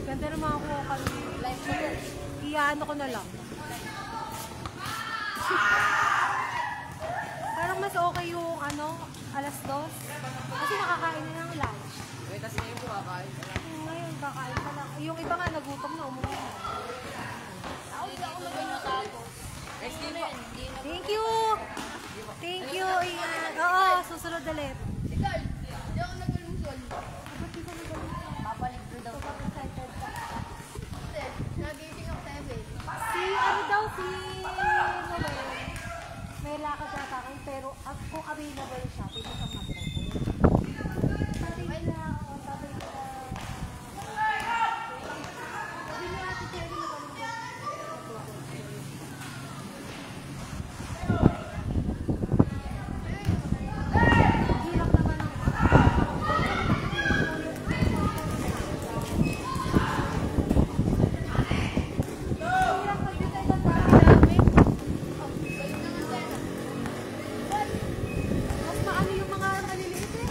Ganda ng mga kuha kami. Iyaano ko na lang. Parang mas okay yung ano, alas 2. Kasi nakakain na ng lunch. Eh, kasi ngayon po kakain. Ngayon, kakain na lang. Yung iba nga, nagutom na, umuwi na. Thank you! Thank you! Oo, susunod ulit. Hindi ako nagulungsol. Ba't di ka nagalunsol? Papalig ko daw. Excited ka. Nagising ako 7. Si ano daw, si Noel. May lakad yata ako, pero kung available siya, pwede sa matro. Sabi nila, sabi nila. Sabi niya, Ate Cherry, magaling daw. Hirap naman ang hirap mag-decide ang dami. Mas maano yung mga maliliit eh.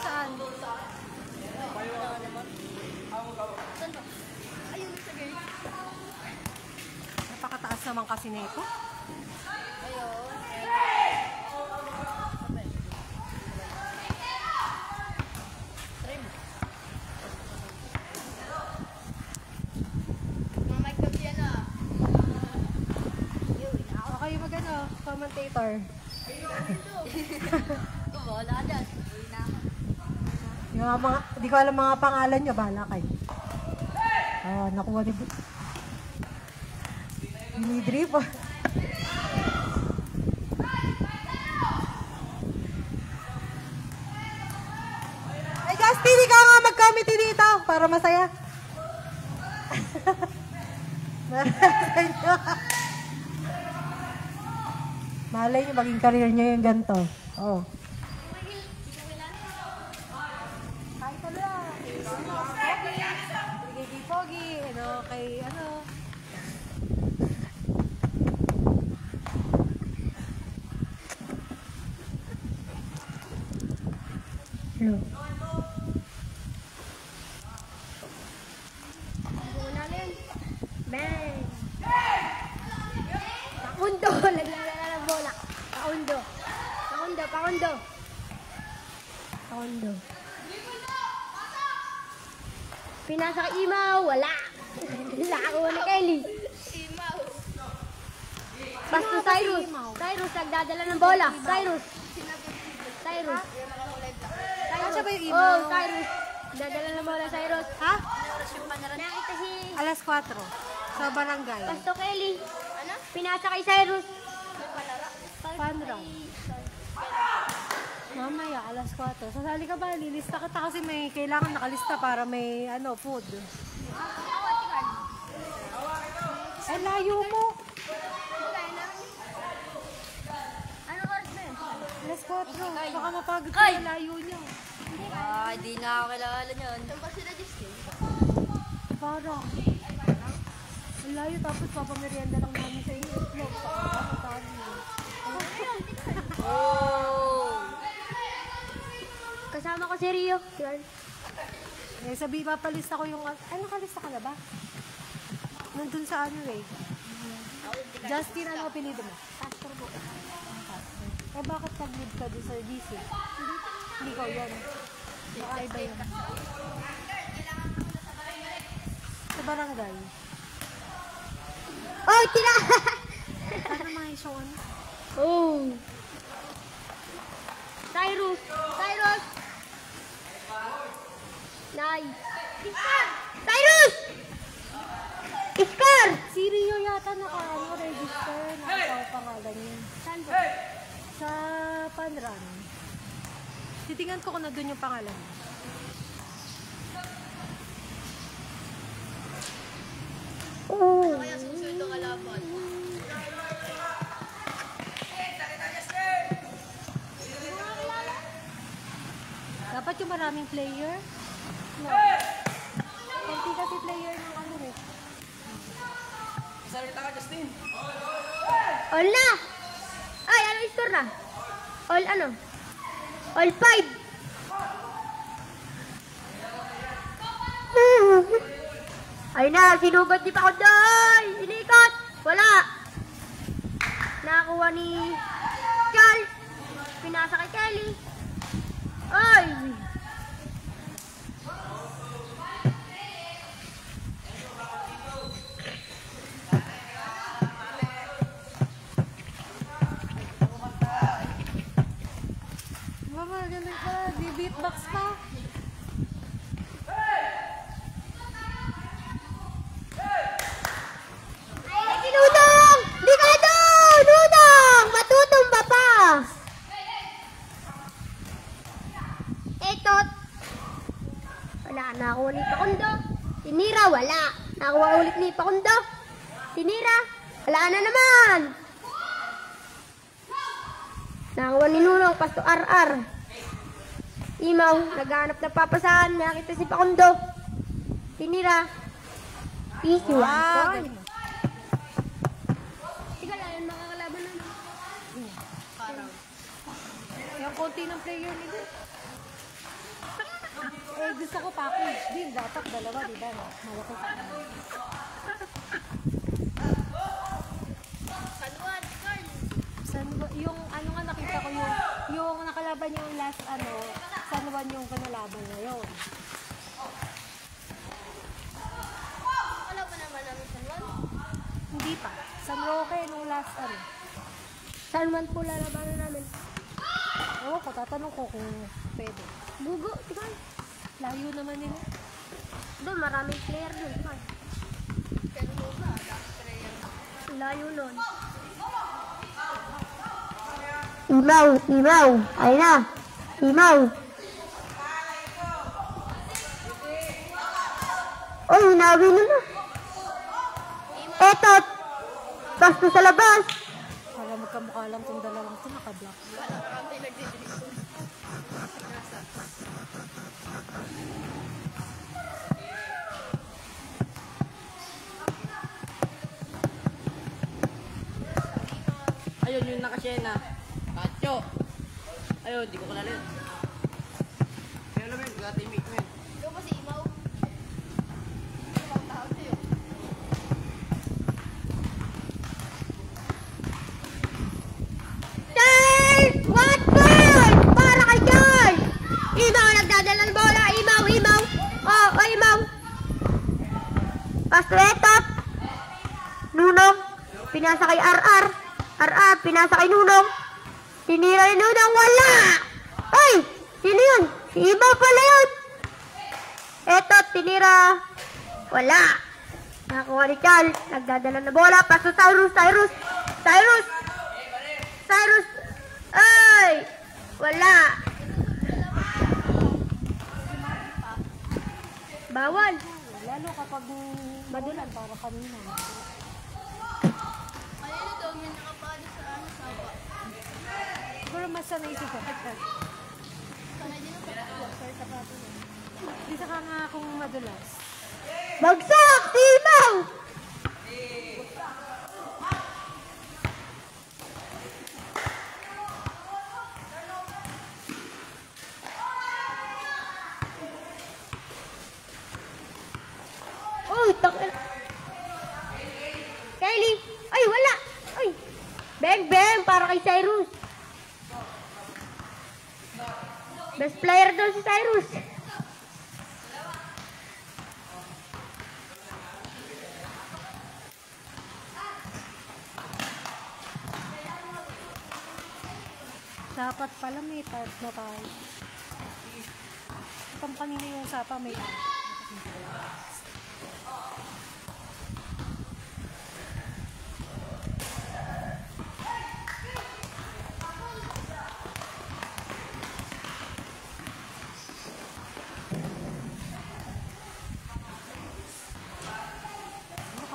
Saan? Ayun, sa gate. Napakataas naman kasi nito. Ayun. Mamay ko yan ah. O kayo magano, commentator. Wala ka dyan. Yung mga, di ko alam mga pangalan nyo, bahala kayo. Nakuha ni Dinidrip. Ay, Justin, ikaw nga mag-committee dito para masaya. Malay nyo, maging career nyo yung ganito. Oh. Kahit ano lang. Kay Pogi, ano, kay ano. Hello. Bang! Paundo! Naglalala ng bola. Paundo. Paundo, paundo. Paundo. Pinasa kay Imaw, wala. Nakakuha ni Kelly. Imaw. Basta Cyrus. Cyrus, nagdadala ng bola. Cyrus. Cyrus. Kasi ba yung email? Oh, Cyrus. Dadala ng bola, Cyrus. Ha? Nakita si Alas 4. Sa barangay. Pasto Kelly. Ano? Pinasa kay Cyrus. Fun run. Mamaya, alas 4. Sasali ka ba? Lilista kita kasi may kailangan nakalista para may ano, food. Eh, layo mo. Ano oras na yun? Alas 4. Baka mapagod ka yung layo niya. Hindi na ako kilala niyan. Saan ba sila Justin? Parang. Ang layo tapos papamerienda lang namin sa inyo. Vlog. Oh! Kasama ko si Rio. Eh, sabi, papalista ko yung... Ay, nakalista ka na ba? Nandun sa ano eh. Justin, ano apelido mo? Pastor po. Eh, bakit nag-lead ka doon sa GC? Hindi ko yan. Baka iba yun. Sa barangay. Oh, tira! Ano mga isang ano? Oh! Cyrus! Cyrus! Nay! Iskar! Cyrus! Iskar! Si Rio yata naka-register. Naka-pangalan niya. Saan po? Sa Panran. Titingnan ko kung na doon yung pangalan. Oh! Kaya susunod ang kalaban. Dapat yung maraming player. No. Kunti kasi player ng ano eh. Salita ka, Justin. All na! Ay, ano yung score na? All ano? All 5. Ay na, sinugod ni Pakundoy! Sinikot! Wala! Nakakuha ni Charles. Pinasa kay Kelly. Ay! Mama, ganun ka. Di beatbox pa. Ay, si Nudong! Di ka doon! Nudong! Matutumba pa! Etot! Wala, nakuha ni Pakundo. Tinira, wala. Nakuha ulit ni Pakundo. Tinira, wala na naman. Nakuha ni Nunong, pasto RR. Imaw, naghanap ng papasahan. Nakita si Pakundo. Tinira. Easy one point. Sige lang, yung makakalaban na. Parang. Yung konti ng player nila. Eh, gusto ko package din. Dapat dalawa, di ba? Malaki sa akin. Kaluan, Carl. Yung ano nga nakita ko yung nakalaban yung last San Juan yung kanalaban ngayon. Wala ba naman namin sa Juan? Hindi pa. San Roque nung last San Juan po lalabanan namin. Ewan ko, tatanong ko kung pwede. Bugo, tigay. Layo naman nila. Doon, maraming player doon. Tigay. Pero mo ba? Dapat prayer. Layo nun. Imaw, Imaw. Ayun na. Imaw. Oy, hinawi na na. Etot. Pasto sa labas. Para magkamukha lang itong dalawang ito, nakablock. Wala, parang tayo nagdidiriso. Nasa. Ayun, yung nakasyena. Kacho. Ayun, di ko kilala yun. Kaya naman, gatimik mo yun. Ikaw ba si Imaw? Ibang tao sa'yo. Charles! What bird? Para kay Charles! Imaw, nagdadala ng bola. Imaw, Imaw. Oh, Imaw. Pasto etot. Nunong. Pinasa kay RR. RR, pinasa kay Nunong. Tinira ni Nunong, wala! Ay! Sino yun? Si Imaw pala yun. Etot, tinira. Wala. Nakakuha ni Charles. Nagdadala ng bola. Pasto Cyrus, Cyrus. Cyrus! Cyrus! Ay! Wala! Bawal! Lalo kapag madulan para kanina. Kanina daw may nakapalo sa sawa. Siguro mas sanay si Kapag. Sanay din ako. Sorry sa pato. Di saka nga akong madulas. Bagsak! Si Imaw! Uy, takil. Kylie! Ay, wala! Ay! Bang, bang! Para kay Cyrus. Best player daw si Cyrus. Dapat pala may type na tayo. Itong kanina yung sapa may type.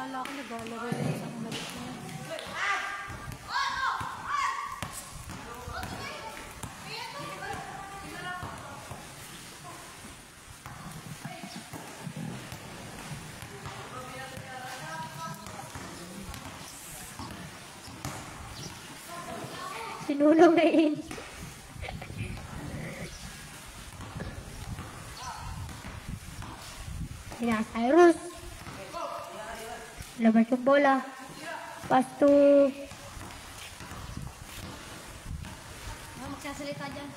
Akala ko naglalaro yung isang balik na. Sinulong na in. Sina Cyrus. Labas yung bola. Pass to... Magsasalita dyan.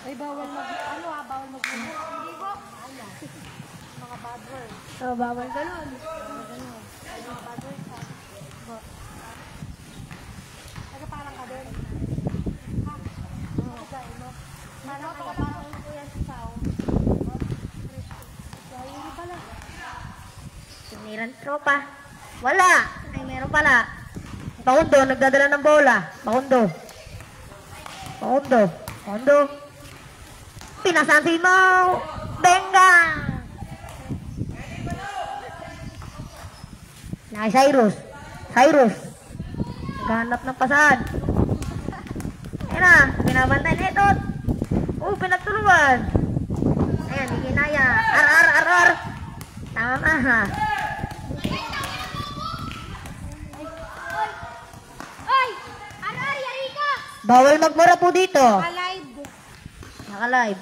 Ay, bawal bawal mag-move. Hindi po. Ano? Mga bad words. Oh, bawal ganun. Mga bad words ha. Bo. Ano parang ka din? Ha? Oo. Gaya mo. Parang ko yan sa sao. Gaya mo pala. Siniran tropa. Wala. Ay, meron pala. Pakundo, nagdadala ng bola. Pakundo. Pinasan si Mau. Benga. Nakay Cyrus. Naghanap ng pasan. Ayan na. Pinabantay na ito. Pinagtulungan. Ayan, hindi kinaya. Ar. Tama ha. Oy! Arar, yari ka! Bawal magmura po dito. Alive. Naka-live.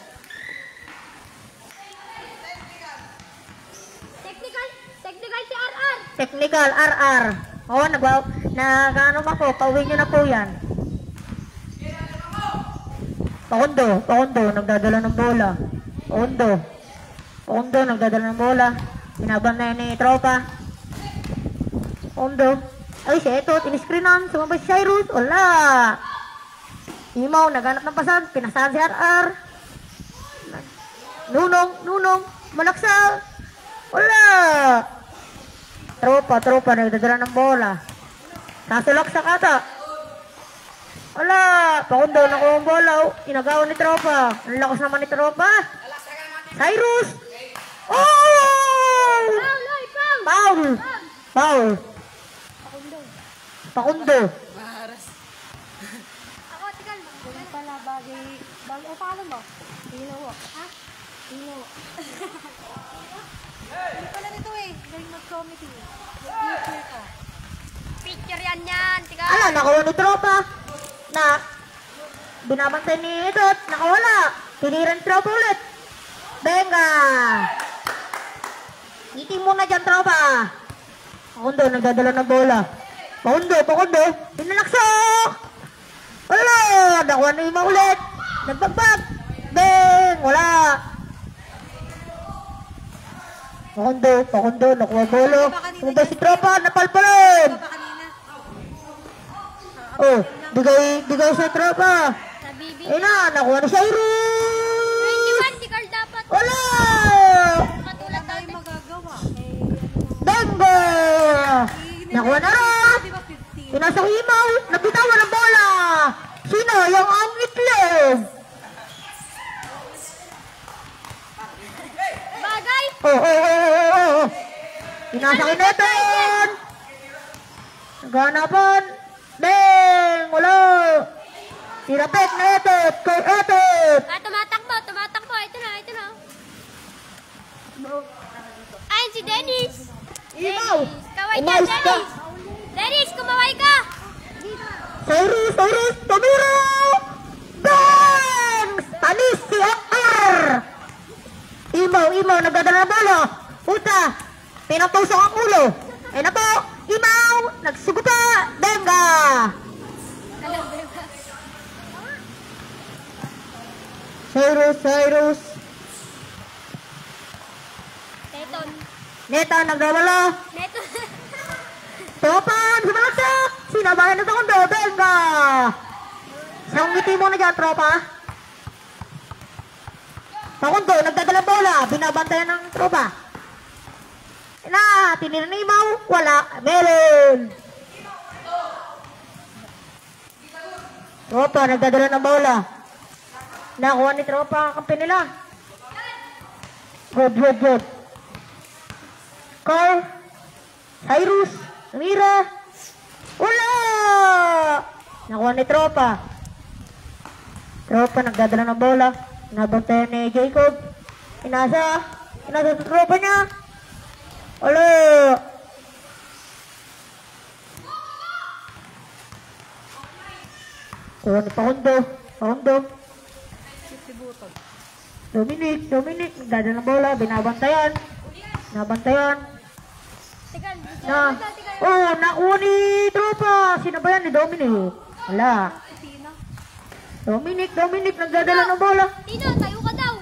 Technical si RR! Technical, RR. Oo, nag-ano ako, pauwi nyo na po yan. Pakundo, nagdadala ng bola. Pakundo, nagdadala ng bola. Binabanay ni tropa. Pakundo. Ay, siya ito, tiniscreenan. Sumabay si Cyrus. Wala. Imaw, naghanap ng pasan. Pinasahan si RR. Nunong, malaksa. Wala. Tropa, nagdadala ng bola. Sasulak sa kata. Wala. Pakundo, nakuha ang bola. Inagawan ni tropa. Ang lakas naman ni tropa. Cyrus. Oh! Foul. Pakundo. Ako, tikal. Ganun pala bagay. Paano mo? Hino. Ha? Hino. Hindi pala nito eh. Galing mag-comedy. Mag-teacher ka. Picture yan, tikal. Ala, nakuha ni tropa. Na, binabantay ni Edot. Nakawala. Tiniran tropa ulit. Benga. Ngiti muna dyan, tropa. Pakundo, nagdadala ng bola. Pakundo. Pinalaksak. Wala. Nakuha ni Ima ulit. Nagbagbag. Beng. Wala. Pakundo. Nakuha bolo. Sumabay si tropa. Napalpalan. Oh, bigay sa tropa. Sa bibi. Ayun na, nakuha ni Cyrus. 21, tikal dapat. Wala. Katulad Tayo natin. magagawa. Benga. Nakuha na rin. Di ba 15? Pinasok Imaw. Nabitawan ng bola. Sino? Yung ang itlog. Bagay. Oh. Pinasok Ineton. Naganapan. Beng. Wala. Tirapet na Etot. Kay Etot. Tumatakbo. Ito na. Ayun si Dennis. Imaw. Kaway ka, Umayos ka. Dennis. Dennis, kumaway ka. Cyrus. Tumira. Beng. Tanis si Hector. Imaw. Nagdadala ng bola. Puta. Pinatusok ang ulo. Ayun na po. Imaw. Nagsugupa. Benga. Cyrus. Neto, nagdawala. Neto. Topan, sumalaksak. Sinabayan na sa kondo. Benga. Sangiti mo na dyan, tropa. Pakundo, nagdadala bola. Binabantayan ng tropa. Tinira ni Imaw. Wala. Meron. Tropa, nagdadala ng bola. Nakuha ni tropa ang kampi nila. Good. Carl. Cyrus. Mira. Wala. Nakuha ni tropa. Nagdadala ng bola. Nabantayan ni Jacob. Inasa sa tropa niya. Wala. Oh, ni Pakundo. Pakundo. Si Butog. Dominic. Nagdadala ng bola. Binabantayan. Binabantayan. Tigal. Na. Oh, nakuha ni Tropa. Sino ba yan? Ni Dominic. Wala. Dominic. Nagdadala ng bola. Tino, tayo ka daw.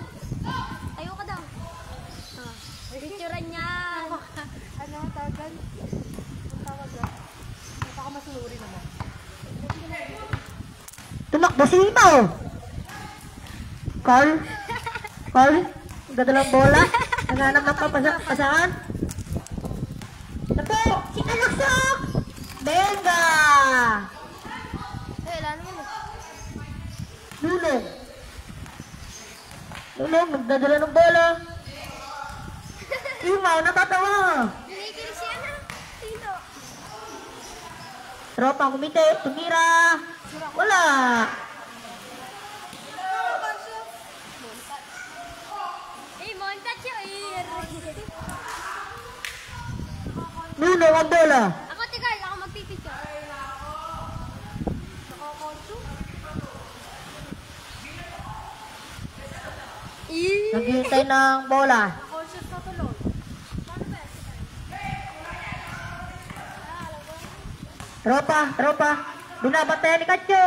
Tayo ka daw. Picturean niya. Ano, tagal? Ang tawag ba? Baka masuluri naman. Tumakbo si Imaw. Carl. Nagdadala ng bola. Naghanap ng papasahan. Napo, sinalaksak. Benga. Wala naman eh. Lulong, nagdadala ng bola. Imaw, natatawa. Nakikilig siya na. Tino. Tropa, kumite, tumira. Wala. Montat siya eh. Lulong ang bola. Ako tigal, ako magpipicture. Naghihintay ng bola. Conscious na tuloy. Tropa. Binabantayan ni Katyo.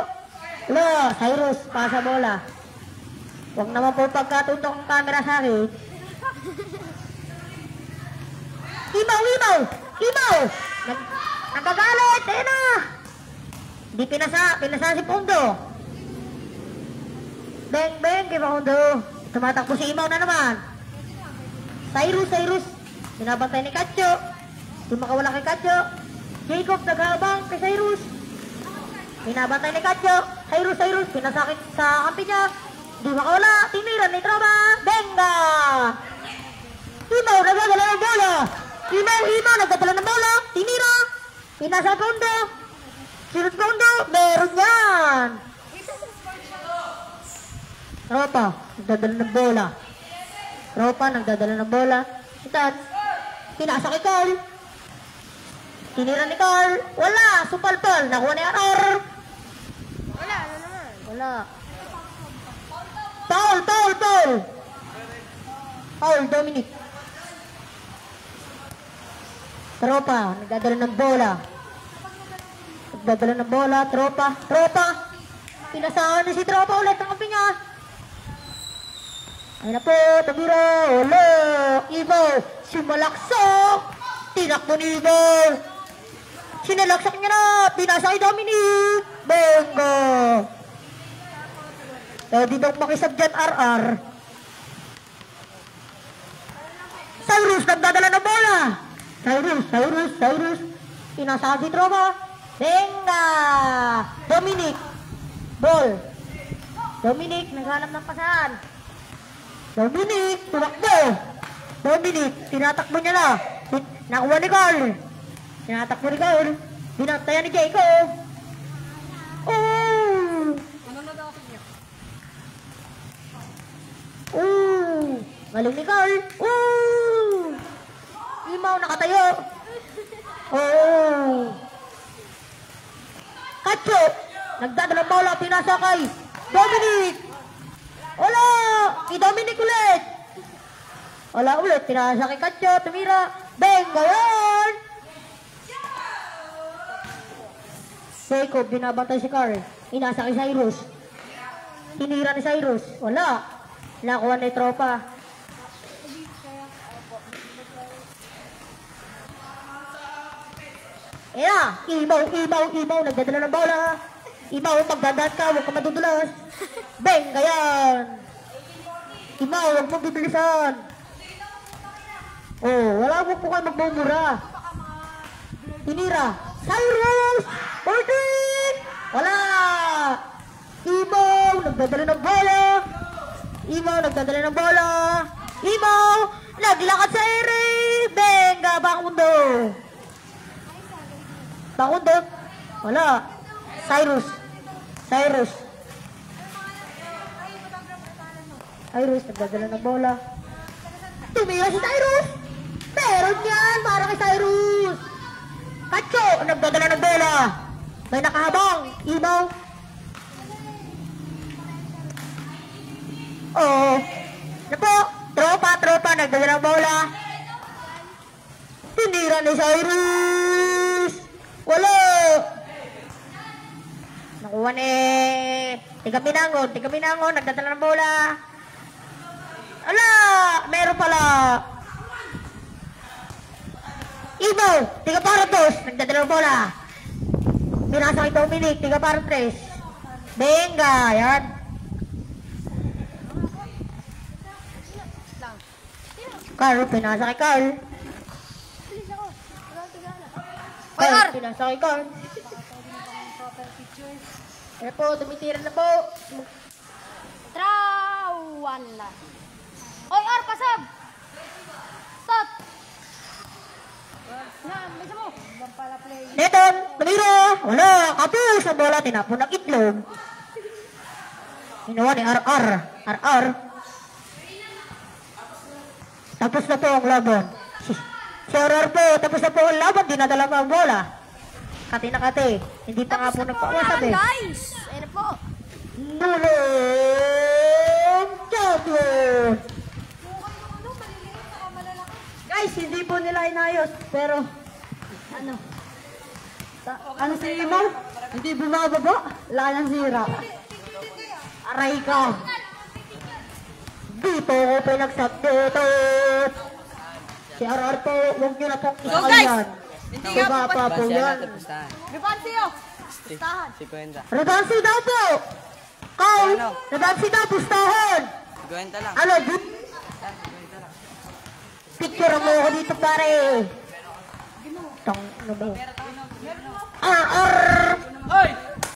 Wala, Cyrus, pasa bola. Huwag naman po pagkatuntok ang camera sa akin. Imaw! Nagkagalit! Ayun na! Di pinasa si Pondo. Beng, kay Pondo. Tumatakbo si Imaw na naman. Cyrus. Binabantay ni Katyo. Di makawala kay Katyo. Jacob, naghabang kay Cyrus. Binabantay ni Katyo. Cyrus. Pinasakit sa kampi niya. Di makawala. Tiniran ni Tropa. Benga! Imaw, nagdadala ng bola. Imaw, nagdadala ng bola. Tinira. Pinasa Pondo. Sinut Pondo. Meron yan. Tropa, nagdadala ng bola. Itan. Pinasa kay Carl. Tinira ni Carl. Wala. Supalpal. Nakuha ni RR. Wala, ano naman. Wala. Foul, Dominic. Tropa, nagdadala ng bola. Tropa. Pinasahan ni si Tropa ulit ang kampi niya. Ayun na po, tabira. Wala. Ibo, sumalaksak. Tinakbo ni Ibo. Sinalaksak niya na. Pinasa kay Dominic. Benga. Di daw makisab dyan, RR. Cyrus, nagdadala ng bola. Cyrus. Pinasa si Tropa. Benga. Dominic. Ball. Dominic, naghanap ng pasahan. Dominic, tumakbo. Dominic, tinatakbo niya na. Nakuha ni Carl. Tinatakbo ni Carl. Binantayan ni Jacob. Galing ni Carl. Imaw, nakatayo. Katyo, nagdadala ng bola, pinasa kay Dominic. Wala, kay Dominic ulit. Wala ulit, pinasa kay Katyo, tumira. Benga yan. Jacob, binabantay si Carl. Inasa kay Cyrus. Tinira ni Cyrus. Wala. Nakuha ni Tropa. Imaw, nagdadala ng bola. Imaw, magdadaan ka, huwag ka madudulas. Benga yan. Imaw, huwag mong bibilisan. Wala mo po kayo magmumura. Tinira. Cyrus! 14! Wala! Imaw, nagdadala ng bola. Imaw, naglakad sa ere. Benga, Bakundo. Wala. Cyrus, nagdadala ng bola. Tumira si Cyrus. Meron yan, para kay Cyrus. Katyo, nagdadala ng bola. May nakahabang. Imaw. Oh. Ano po? Tropa, nagdadala ng bola. Tinira ni Cyrus. Wala. Nakuha ni Tiga Minangon, nagdadala ng bola. Ala, meron pala. Ibo, Tiga Paratos, nagdadala ng bola. Pinasa kay Dominic, Tiga Paratres. Benga, yan. Carl, pinasa kay Carl. Bilis ako. Wala ang tigala. Carl, pinasa kay Carl. Eh po, tumitira na po. Wala. Oy, Ar, pasab! Tot! Yan, bisa mo. Neton, tumira. Wala, kapos sa bola, tinapon ng itlog. Ginawa ni RR. RR. Tapos na po ang laban. Si RR po, tapos na po ang laban, dinadala pa ang bola. Kati na kati. Hindi pa nga po nagpapasab eh. Guys! Ayun po. Nulong champion! Guys, hindi po nila inayos, pero ano? Ano si Imaw? Hindi bumababa. Laki ng sira. Aray ka. Dito ko pinagsabdot. Si RR po, huwag nyo na pong guys! isakayan. Hindi Diba pa po yan. Bipansyo! Pustahan. 50. Redansi daw po! Call! Redansi daw, pustahan! 50 lang. Ano, picture mo ako dito pare. Tang, ano ba? RR!